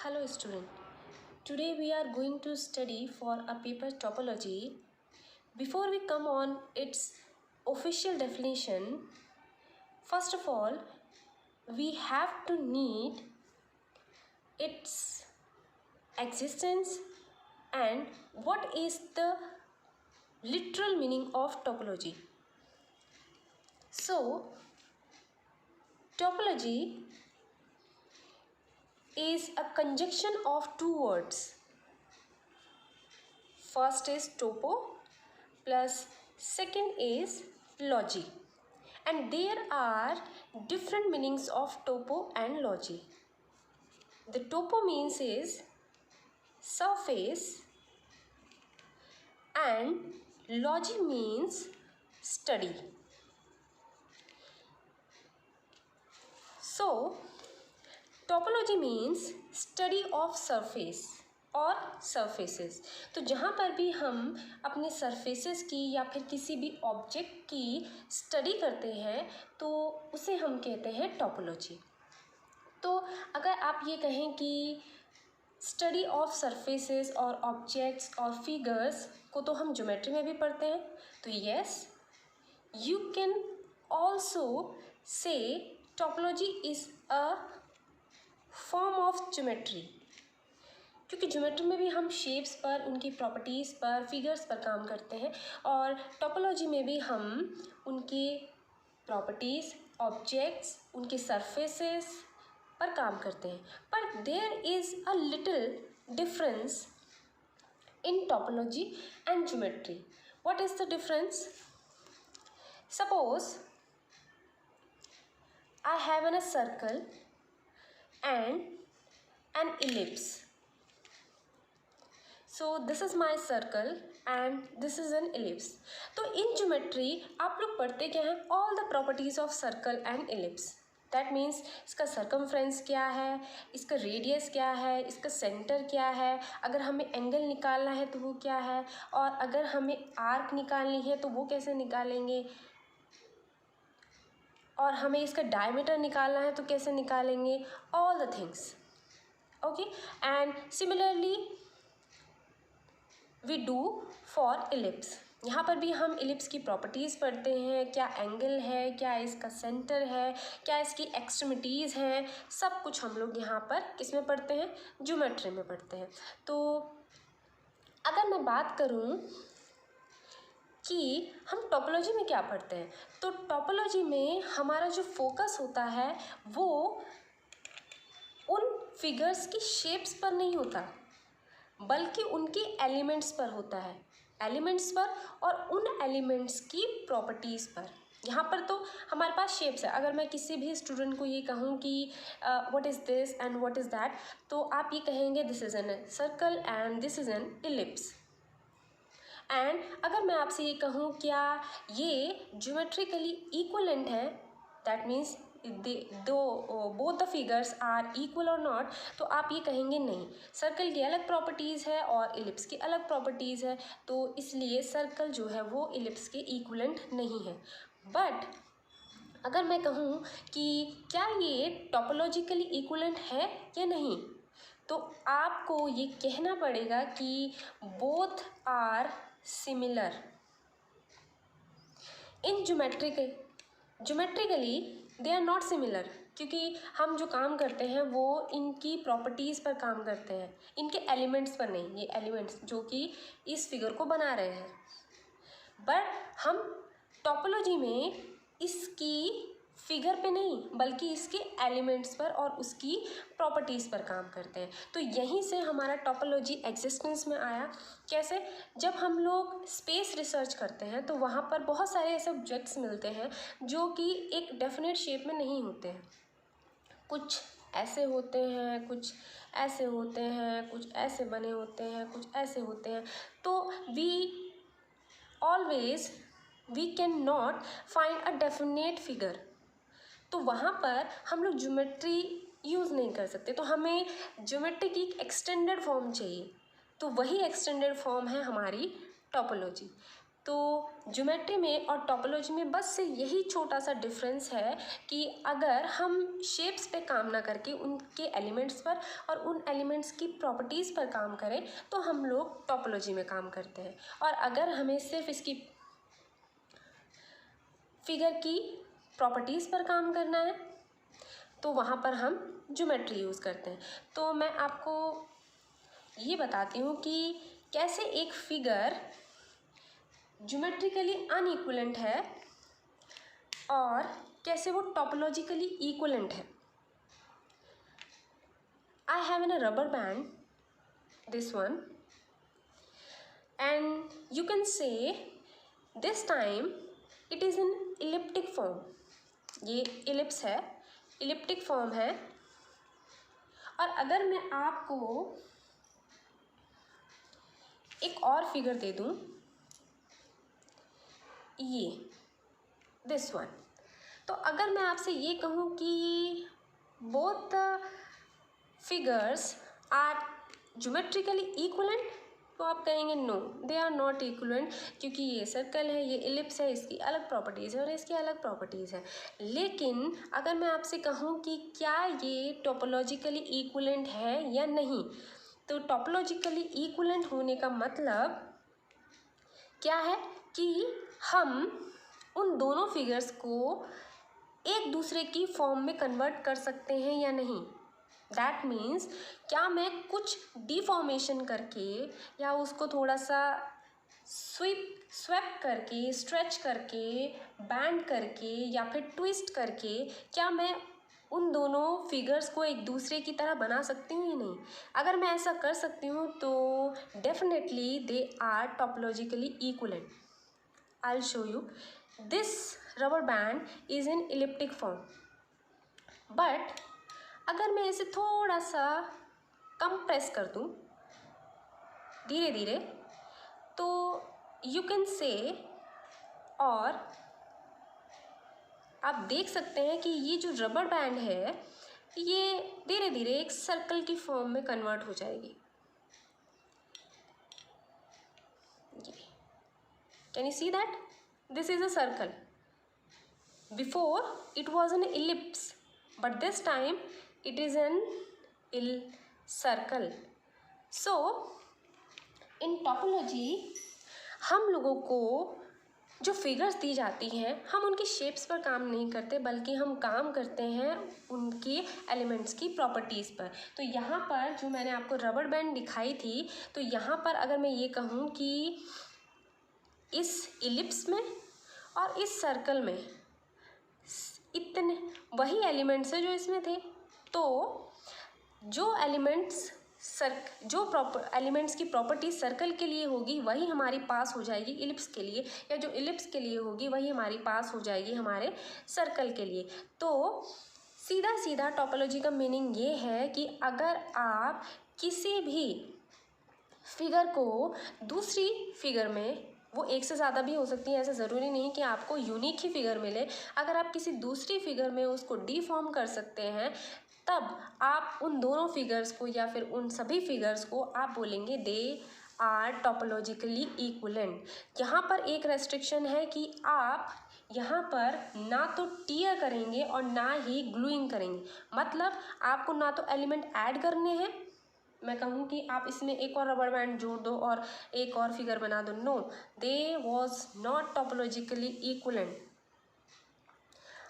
Hello student. Today we are going to study for a paper topology. Before we come on its official definition, first of all, we have to need its existence and what is the literal meaning of topology. So, topology is a conjunction of two words. First is topo plus second is logy, and there are different meanings of topo and logy. The topo means is surface and logy means study. So topology means study of surface और surfaces. तो जहाँ पर भी हम अपने surfaces की या फिर किसी भी ऑब्जेक्ट की स्टडी करते हैं तो उसे हम कहते हैं टोपोलॉजी। तो अगर आप ये कहें कि स्टडी ऑफ सरफेसेस और ऑब्जेक्ट्स और फिगर्स को तो हम ज्योमेट्री में भी पढ़ते हैं, तो yes, you can also say topology is a form of geometry, क्योंकि ज्योमेट्री में भी हम शेप्स पर, उनकी प्रॉपर्टीज़ पर, फिगर्स पर काम करते हैं और टोपोलॉजी में भी हम उनके प्रॉपर्टीज़, ऑब्जेक्ट्स, उनके सरफेसेस पर काम करते हैं। पर there is a little difference in topology and geometry. What is the difference? Suppose I have an a circle and an ellipse. So this is my circle and this is an ellipse. तो in geometry आप लोग पढ़ते क्या हैं? All the properties of circle and ellipse. That means इसका circumference क्या है, इसका radius क्या है, इसका center क्या है, अगर हमें angle निकालना है तो वो क्या है, और अगर हमें arc निकालनी है तो वो कैसे निकालेंगे, और हमें इसका डायमीटर निकालना है तो कैसे निकालेंगे, all the things. Okay, and similarly we do for ellipse. यहाँ पर भी हम इलिप्स की प्रॉपर्टीज़ पढ़ते हैं, क्या एंगल है, क्या इसका सेंटर है, क्या इसकी एक्सट्रीमिटीज़ हैं, सब कुछ हम लोग यहाँ पर किस में पढ़ते हैं? ज्योमेट्री में पढ़ते हैं। तो अगर मैं बात करूँ कि हम टोपोलॉजी में क्या पढ़ते हैं, तो टोपोलॉजी में हमारा जो फोकस होता है वो उन फिगर्स की शेप्स पर नहीं होता, बल्कि उनके एलिमेंट्स पर होता है, एलिमेंट्स पर और उन एलिमेंट्स की प्रॉपर्टीज़ पर। यहाँ पर तो हमारे पास शेप्स है। अगर मैं किसी भी स्टूडेंट को ये कहूँ कि what is this and what is that, तो आप ये कहेंगे this is an circle and this is an ellipse. And अगर मैं आपसे ये कहूँ क्या ये ज्योमेट्रिकली इक्वलेंट है, दैट मीन्स दो both the figures are equal और नॉट, तो आप ये कहेंगे नहीं, सर्कल की अलग प्रॉपर्टीज़ है और इलिप्स की अलग प्रॉपर्टीज़ है, तो इसलिए सर्कल जो है वो इलिप्स के इक्वलेंट नहीं है। बट अगर मैं कहूँ कि क्या ये टोपोलॉजिकली इक्वलेंट है या नहीं, तो आपको ये कहना पड़ेगा कि both are similar. In geometrically they are not similar, क्योंकि हम जो काम करते हैं वो इनकी प्रॉपर्टीज़ पर काम करते हैं, इनके एलिमेंट्स पर नहीं। ये एलिमेंट्स जो कि इस फिगर को बना रहे हैं, बट हम टोपोलॉजी में इसकी फिगर पे नहीं बल्कि इसके एलिमेंट्स पर और उसकी प्रॉपर्टीज़ पर काम करते हैं। तो यहीं से हमारा टोपोलॉजी एग्जिस्टेंस में आया। कैसे? जब हम लोग स्पेस रिसर्च करते हैं तो वहाँ पर बहुत सारे ऐसे ऑब्जेक्ट्स मिलते हैं जो कि एक डेफिनेट शेप में नहीं होते हैं, कुछ ऐसे होते हैं, कुछ ऐसे होते हैं, कुछ ऐसे बने होते हैं, कुछ ऐसे होते हैं। तो we can not find a definite figure, तो वहाँ पर हम लोग ज्योमेट्री यूज़ नहीं कर सकते, तो हमें ज्योमेट्री की एक एक्सटेंडेड फॉर्म चाहिए, तो वही एक्सटेंडेड फॉर्म है हमारी टोपोलॉजी। तो ज्योमेट्री में और टोपोलॉजी में बस से यही छोटा सा डिफरेंस है कि अगर हम शेप्स पे काम ना करके उनके एलिमेंट्स पर और उन एलिमेंट्स की प्रॉपर्टीज़ पर काम करें तो हम लोग टोपोलॉजी में काम करते हैं, और अगर हमें सिर्फ इसकी फिगर की प्रॉपर्टीज़ पर काम करना है तो वहाँ पर हम ज्योमेट्री यूज़ करते हैं। तो मैं आपको ये बताती हूँ कि कैसे एक फिगर ज्योमेट्रिकली अनइक्वलेंट है और कैसे वो टोपोलॉजिकली इक्वलेंट है। I have a rubber band, this one, and you can say this time it is in elliptic form. ये ellipse है, elliptic form है। और अगर मैं आपको एक और फिगर दे दूँ, ये दिस वन, तो अगर मैं आपसे ये कहूँ कि both figures are geometrically equivalent, तो आप कहेंगे no they are not equivalent, क्योंकि ये सर्कल है, ये इलिप्स है, इसकी अलग प्रॉपर्टीज़ है और इसकी अलग प्रॉपर्टीज़ है। लेकिन अगर मैं आपसे कहूँ कि क्या ये टोपोलॉजिकली इक्वलेंट है या नहीं, तो टोपोलॉजिकली इक्वलेंट होने का मतलब क्या है कि हम उन दोनों फिगर्स को एक दूसरे की फॉर्म में कन्वर्ट कर सकते हैं या नहीं। दैट मीन्स क्या मैं कुछ डिफॉर्मेशन करके या उसको थोड़ा सा स्वेप करके, स्ट्रेच करके, बैंड करके या फिर ट्विस्ट करके क्या मैं उन दोनों फिगर्स को एक दूसरे की तरह बना सकती हूँ या नहीं। अगर मैं ऐसा कर सकती हूँ तो definitely they are topologically equivalent. I will show you. This rubber band is in elliptic form, but अगर मैं इसे थोड़ा सा कम प्रेस कर दूँ धीरे धीरे, तो यू कैन से, और आप देख सकते हैं कि ये जो रबर बैंड है ये धीरे धीरे एक सर्कल की फॉर्म में कन्वर्ट हो जाएगी। Can you see that this is a circle. Before it was an ellipse, but this time it is an circle. So in topology हम लोगों को जो फिगर्स दी जाती हैं हम उनकी शेप्स पर काम नहीं करते, बल्कि हम काम करते हैं उनके एलिमेंट्स की प्रॉपर्टीज़ पर। तो यहाँ पर जो मैंने आपको रबर बैंड दिखाई थी, तो यहाँ पर अगर मैं ये कहूँ कि इस इलिप्स में और इस सर्कल में इतने वही एलिमेंट्स हैं जो इसमें थे, तो जो एलिमेंट्स एलिमेंट्स की प्रॉपर्टी सर्कल के लिए होगी वही हमारी पास हो जाएगी इलिप्स के लिए, या जो इलिप्स के लिए होगी वही हमारी पास हो जाएगी हमारे सर्कल के लिए। तो सीधा सीधा टोपोलॉजी का मीनिंग ये है कि अगर आप किसी भी फिगर को दूसरी फिगर में, वो एक से ज़्यादा भी हो सकती है, ऐसा ज़रूरी नहीं कि आपको यूनिक ही फिगर मिले, अगर आप किसी दूसरी फिगर में उसको डिफॉर्म कर सकते हैं तब आप उन दोनों फिगर्स को या फिर उन सभी फिगर्स को आप बोलेंगे दे आर टोपोलॉजिकली इक्वलेंट। यहाँ पर एक रेस्ट्रिक्शन है कि आप यहाँ पर ना तो टीयर करेंगे और ना ही ग्लूइंग करेंगे, मतलब आपको ना तो एलिमेंट ऐड करने हैं, मैं कहूँ कि आप इसमें एक और रबर बैंड जोड़ दो और एक और फिगर बना दो, no, they was not topologically equivalent.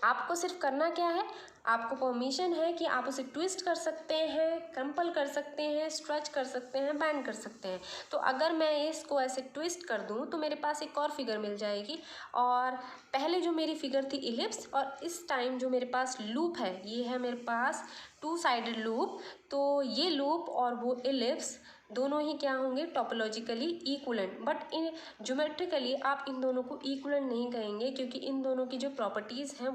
आपको सिर्फ करना क्या है, आपको परमिशन है कि आप उसे ट्विस्ट कर सकते हैं, क्रम्पल कर सकते हैं, स्ट्रेच कर सकते हैं, बैंड कर सकते हैं। तो अगर मैं इसको ऐसे ट्विस्ट कर दूं तो मेरे पास एक और फिगर मिल जाएगी, और पहले जो मेरी फिगर थी इलिप्स, और इस टाइम जो मेरे पास लूप है ये है मेरे पास टू साइडेड लूप। तो ये लूप और वो इलिप्स दोनों ही क्या होंगे, topologically equivalent. But in geometrically आप इन दोनों को इक्वलेंट नहीं कहेंगे, क्योंकि इन दोनों की जो प्रॉपर्टीज़ हैं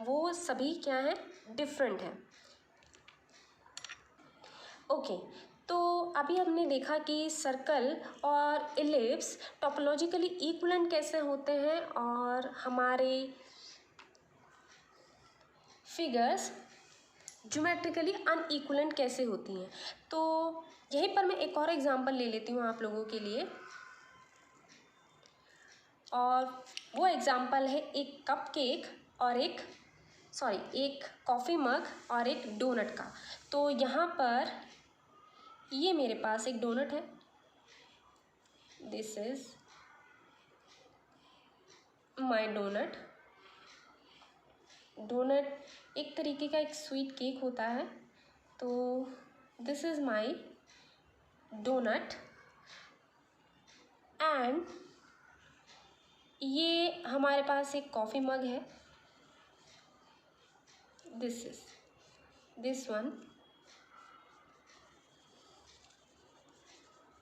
वो सभी क्या हैं, डिफरेंट हैं। ओके, तो अभी हमने देखा कि सर्कल और इलिप्स टोपोलॉजिकली इक्वलेंट कैसे होते हैं और हमारे फिगर्स ज्योमेट्रिकली अनइक्वलेंट कैसे होती हैं। तो यहीं पर मैं एक और एग्जांपल ले लेती हूँ आप लोगों के लिए। और वो एग्ज़ाम्पल है एक कप केक और एक कॉफ़ी मग और एक डोनट का। तो यहाँ पर ये मेरे पास एक डोनट है, this is my donut. Donut एक तरीके का एक स्वीट केक होता है। तो this is my donut and ये हमारे पास एक कॉफ़ी मग है, दिस इज़ दिस वन,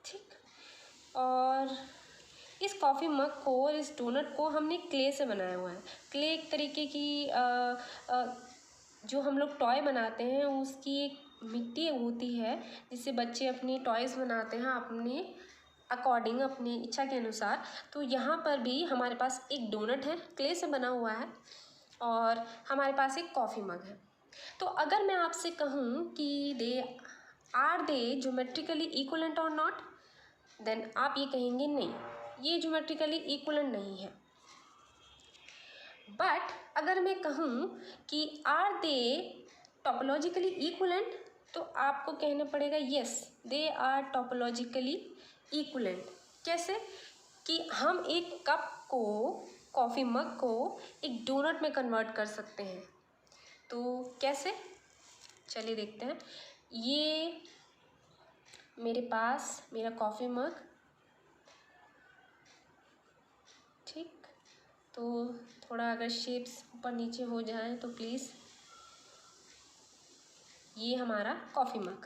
ठीक। और इस कॉफ़ी मग को और इस डोनट को हमने क्ले से बनाया हुआ है। क्ले एक तरीके की जो हम लोग टॉय बनाते हैं उसकी एक मिट्टी होती है जिससे बच्चे अपनी टॉयज़ बनाते हैं अपने अकॉर्डिंग, अपनी इच्छा के अनुसार। तो यहाँ पर भी हमारे पास एक डोनट है, क्ले से बना हुआ है, और हमारे पास एक कॉफ़ी मग है। तो अगर मैं आपसे कहूँ कि आर दे ज्योमेट्रिकली इक्विवेलेंट और नॉट, देन आप ये कहेंगे नहीं, ये ज्योमेट्रिकली इक्विवेलेंट नहीं है। बट अगर मैं कहूँ कि आर दे टोपोलॉजिकली इक्विवेलेंट, तो आपको कहना पड़ेगा yes they are topologically equivalent. कैसे कि हम एक कप को, कॉफ़ी मग को एक डोनट में कन्वर्ट कर सकते हैं। तो कैसे, चलिए देखते हैं। ये मेरे पास मेरा कॉफ़ी मग, ठीक। तो थोड़ा अगर शेप्स ऊपर नीचे हो जाए तो प्लीज़, ये हमारा कॉफ़ी मग,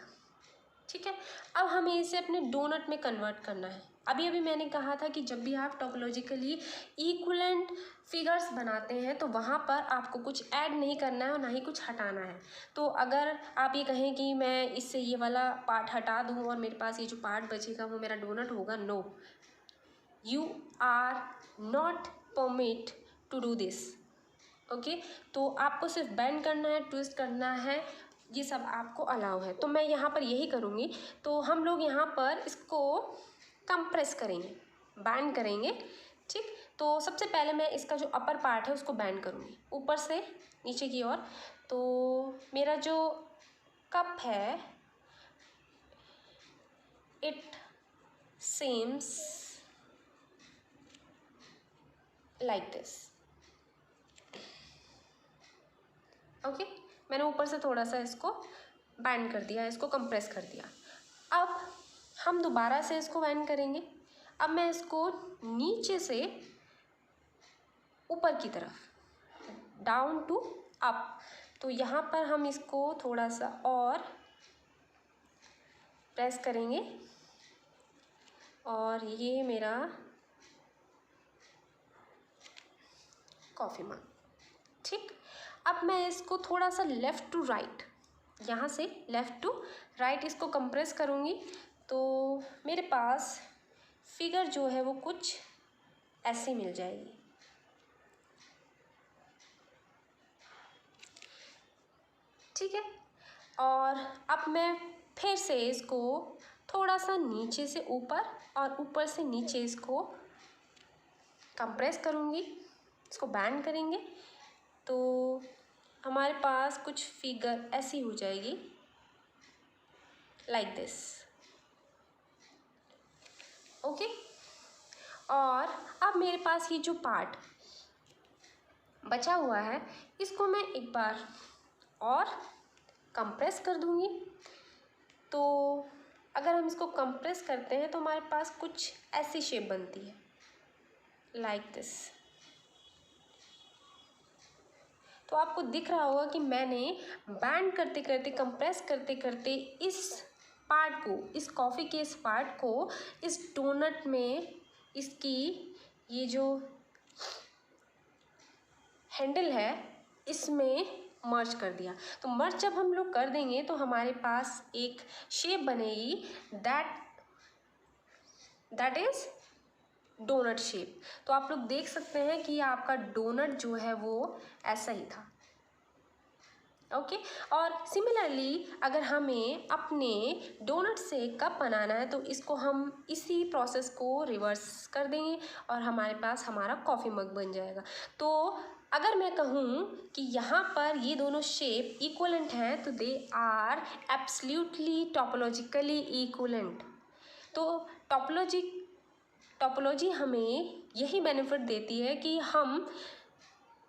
ठीक है। अब हमें इसे अपने डोनट में कन्वर्ट करना है। अभी मैंने कहा था कि जब भी आप टोपोलॉजिकली इक्विवेलेंट फिगर्स बनाते हैं तो वहाँ पर आपको कुछ ऐड नहीं करना है और ना ही कुछ हटाना है। तो अगर आप ये कहें कि मैं इससे ये वाला पार्ट हटा दूँ और मेरे पास ये जो पार्ट बचेगा वो मेरा डोनट होगा, no, you are not permit to do this, okay. तो आपको सिर्फ बेंड करना है, ट्विस्ट करना है, ये सब आपको अलाउ है। तो मैं यहाँ पर यही करूँगी। तो हम लोग यहाँ पर इसको कंप्रेस करेंगे, बैंड करेंगे, ठीक। तो सबसे पहले मैं इसका जो अपर पार्ट है उसको बैंड करूँगी ऊपर से नीचे की ओर। तो मेरा जो कप है, it seems like this, okay. मैंने ऊपर से थोड़ा सा इसको बैंड कर दिया, इसको कंप्रेस कर दिया। अब हम दोबारा से इसको बैंड करेंगे। अब मैं इसको नीचे से ऊपर की तरफ, डाउन टू अप, तो यहाँ पर हम इसको थोड़ा सा और प्रेस करेंगे और ये मेरा कॉफ़ी मग, ठीक। अब मैं इसको थोड़ा सा लेफ़्ट टू राइट, यहाँ से लेफ़्ट टू राइट इसको कंप्रेस करूँगी। तो मेरे पास फिगर जो है वो कुछ ऐसी मिल जाएगी, ठीक है। और अब मैं फिर से इसको थोड़ा सा नीचे से ऊपर और ऊपर से नीचे इसको कंप्रेस करूँगी, इसको बैंड करेंगे। तो हमारे पास कुछ फिगर ऐसी हो जाएगी, लाइक दिस, ओके। और अब मेरे पास ये जो पार्ट बचा हुआ है इसको मैं एक बार और कंप्रेस कर दूँगी। तो अगर हम इसको कंप्रेस करते हैं तो हमारे पास कुछ ऐसी शेप बनती है, लाइक दिस। तो आपको दिख रहा होगा कि मैंने बैंड करते करते, कंप्रेस करते करते इस पार्ट को, इस कॉफ़ी के इस पार्ट को इस डोनट में, इसकी ये जो हैंडल है इसमें मर्ज कर दिया। तो मर्ज जब हम लोग कर देंगे तो हमारे पास एक शेप बनेगी, दैट इज़ डोनट शेप। तो आप लोग देख सकते हैं कि आपका डोनट जो है वो ऐसा ही था, ओके। और सिमिलरली अगर हमें अपने डोनट से कप बनाना है तो इसको हम इसी प्रोसेस को रिवर्स कर देंगे और हमारे पास हमारा कॉफ़ी मग बन जाएगा। तो अगर मैं कहूँ कि यहाँ पर ये दोनों शेप इक्वलेंट हैं तो they are absolutely topologically equivalent. तो टोपोलॉजी हमें यही बेनिफिट देती है कि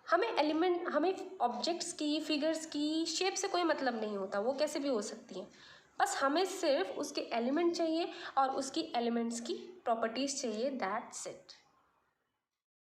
हमें ऑब्जेक्ट्स की, फिगर्स की शेप से कोई मतलब नहीं होता, वो कैसे भी हो सकती हैं, बस हमें सिर्फ उसके एलिमेंट चाहिए और उसकी एलिमेंट्स की प्रॉपर्टीज़ चाहिए, दैट्स इट।